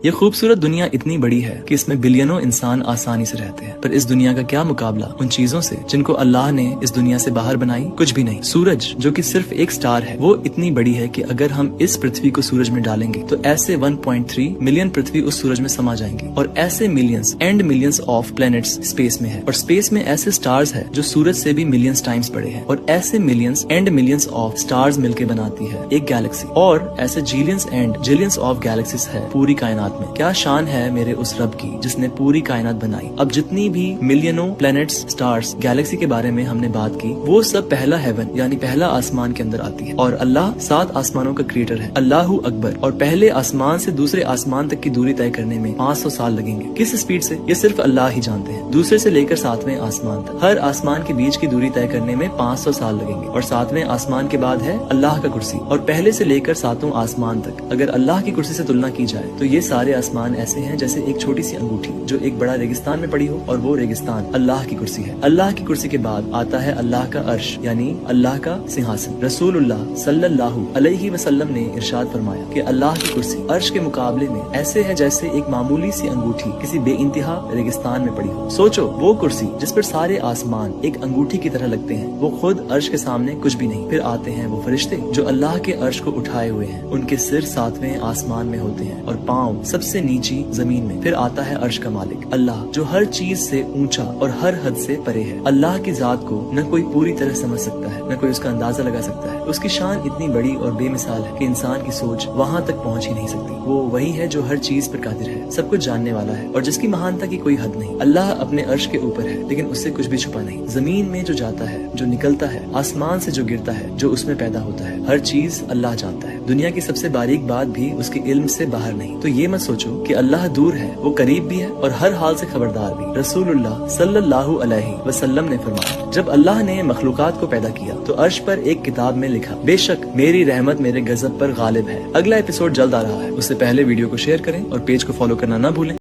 یہ خوبصورت دنیا اتنی بڑی ہے کہ اس میں بلینوں انسان آسانی سے رہتے ہیں، پر اس دنیا کا کیا مقابلہ ان چیزوں سے جن کو اللہ نے اس دنیا سے باہر بنائی؟ کچھ بھی نہیں۔ سورج جو کہ صرف ایک سٹار ہے، وہ اتنی بڑی ہے کہ اگر ہم اس پرتھوی کو سورج میں ڈالیں گے تو ایسے 1.3 ملین پرتھوی اس سورج میں سما جائیں گی، اور ایسے millions and millions of planets space میں ہے، اور اسپیس میں ایسے سٹارز ہے جو سورج سے بھی ملینز ٹائمز بڑے ہیں، اور ایسے millions and millions of stars مل کے بناتی ہے ایک گیلیکسی، اور ایسے جیلینز اینڈ جیلینز آف گیلیکسیز ہے پوری کائنات میں۔ کیا شان ہے میرے اس رب کی جس نے پوری کائنات بنائی۔ اب جتنی بھی ملینوں پلینٹس، سٹارز، گیلیکسی کے بارے میں ہم نے بات کی، وہ سب پہلا ہیون یعنی پہلا آسمان کے اندر آتی ہے، اور اللہ 7 آسمانوں کا کریٹر ہے، اللہ اکبر، اور پہلے آسمان سے دوسرے آسمان تک کی دوری طے کرنے میں 500 سال لگیں گے۔ کس اسپیڈ سے؟ یہ صرف اللہ ہی جانتے ہیں۔ دوسرے سے لے کر 7ویں آسمان تک، ہر آسمان کے بیچ کی دوری طے کرنے میں 500 سال لگیں گے، اور 7ویں آسمان کے بعد ہے اللہ کا کرسی، اور پہلے سے لے کر 7واں آسمان تک اگر اللہ کی کرسی سے تلنا کی جائے تو یہ سارے آسمان ایسے ہیں جیسے ایک چھوٹی سی انگوٹھی جو ایک بڑا ریگستان میں پڑی ہو، اور وہ ریگستان اللہ کی کرسی ہے۔ اللہ کی کرسی کے بعد آتا ہے اللہ کا عرش یعنی اللہ کا سنہاسن۔ رسول اللہ صلی اللہ علیہ وسلم نے ارشاد فرمایا کہ اللہ کی کرسی عرش کے مقابلے میں ایسے ہے جیسے ایک معمولی سی انگوٹھی کسی بے انتہا ریگستان میں پڑی ہو۔ سوچو، وہ کرسی جس پر سارے آسمان ایک انگوٹھی کی طرح لگتے ہیں، وہ خود عرش کے سامنے کچھ بھی نہیں۔ پھر آتے ہیں وہ فرشتے جو اللہ کے عرش کو اٹھائے ہوئے ہیں، ان کے سر 7ویں آسمان میں ہوتے ہیں اور پاؤں سب سے نیچی زمین میں۔ پھر آتا ہے عرش کا مالک اللہ جو ہر چیز سے اونچا اور ہر حد سے پرے ہے۔ اللہ کی ذات کو نہ کوئی پوری طرح سمجھ سکتا ہے، نہ کوئی اس کا اندازہ لگا سکتا ہے۔ اس کی شان اتنی بڑی اور بے مثال ہے کہ انسان کی سوچ وہاں تک پہنچ ہی نہیں سکتی۔ وہ وہی ہے جو ہر چیز پر قادر ہے، سب کچھ جاننے والا ہے، اور جس کی مہانتا کی کوئی حد نہیں۔ اللہ اپنے عرش کے اوپر ہے لیکن اس سے کچھ بھی چھپا نہیں۔ زمین میں جو جاتا ہے، جو نکلتا ہے، آسمان سے جو گرتا ہے، جو اس میں پیدا ہوتا ہے، ہر چیز اللہ جانتا ہے۔ دنیا کی سب سے باریک بات بھی اس کے علم سے باہر نہیں۔ تو یہ مت سوچو کہ اللہ دور ہے، وہ قریب بھی ہے اور ہر حال سے خبردار بھی۔ رسول اللہ صلی اللہ علیہ وسلم نے فرمایا، جب اللہ نے مخلوقات کو پیدا کیا تو عرش پر ایک کتاب میں لکھا، بے شک میری رحمت میرے غضب پر غالب ہے۔ اگلا ایپیسوڈ جلد آ رہا ہے، اس سے پہلے ویڈیو کو شیئر کریں اور پیج کو فالو کرنا نہ بھولیں۔